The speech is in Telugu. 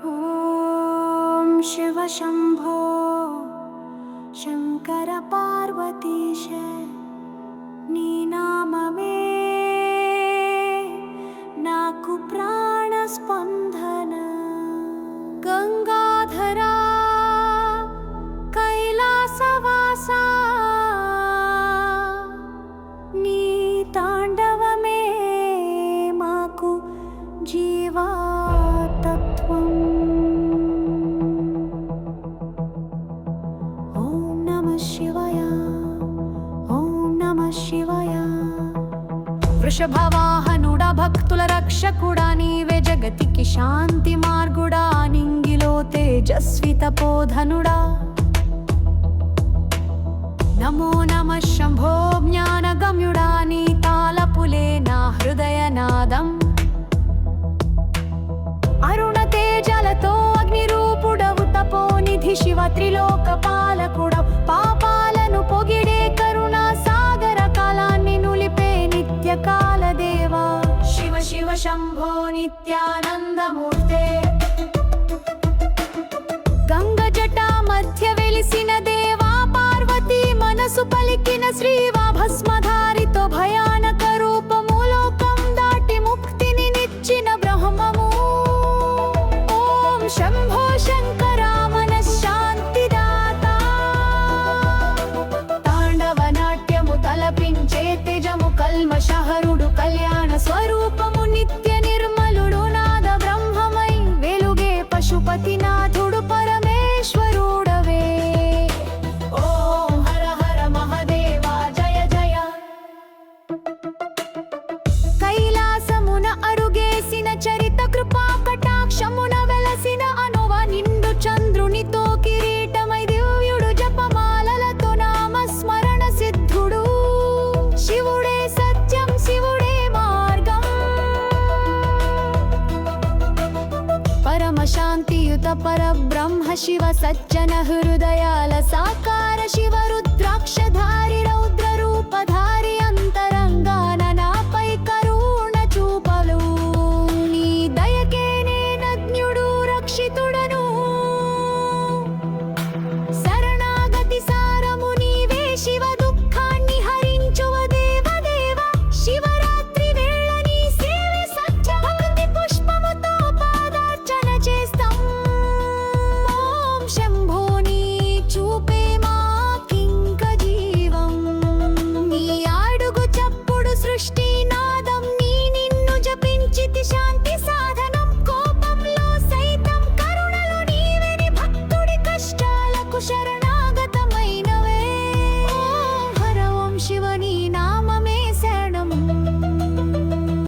ఓం శివ శంభో శంకర పార్వతీశ నీ నామమే నాకు ప్రాణ స్పందన గంగాధరా కైలాసవాస నీ తాండవమే మాకు జీవాతత్వం ఓం నమః శివాయ ఓం నమః శివాయ వృషభవాహనుడా భక్తుల రక్షకుడా నీవే జగతికి శాంతి మార్గుడా నింగిలో తేజస్వి తపోధనుడా నమో నమః శంభో జ్ఞానగమ్యుడా నీ తాళపులే నా హృదయనాదం అరుణ తేజలతో అగ్నిరూపుడవు తపోనిధి శివ త్రిలోక పాలకుడవు పాపాలను పొగిడే కరుణా సాగర కాలాన్ని నులిపే నిత్యకాల దేవా శివ శివ శంభో నిత్యానందమూర్తే గంగ జట మధ్య వెలిసిన దేవా పార్వతీ మనసు పలికిన శ్రీవా భస్మధారితో భయానక రూపము లోకం దాటి ముక్తిని నిచ్చిన బ్రహ్మము ఓం శంభో శంకర మనశ్శాంతిదాత తాండవ నాట్యము తలపించే తేజము కల్మషహరుడు కళ్యాణ స్వరూపము నిత్య నిర్మలుడు నాద బ్రహ్మమై వెలుగే పశుపతినాథుడు పరమేశ్వరుడవే ఓం హర హర మహదేవా జయ జయ కైలాసమున అరుగేసిన చరిత కృపా కటాక్షమున వెలసిన అనువ నిండు చంద్రునితో కిరీటమై దివ్యుడు జపమాలలతో నామస్మరణ సిద్ధుడు శివుడే సత్యం శివుడే మార్గం పరమశాంతియుత పరబ్రహ్మ శివ సజ్జన హృదయాల సాకార శివ రుద్రాక్షధారి రౌద్ర రూపధారి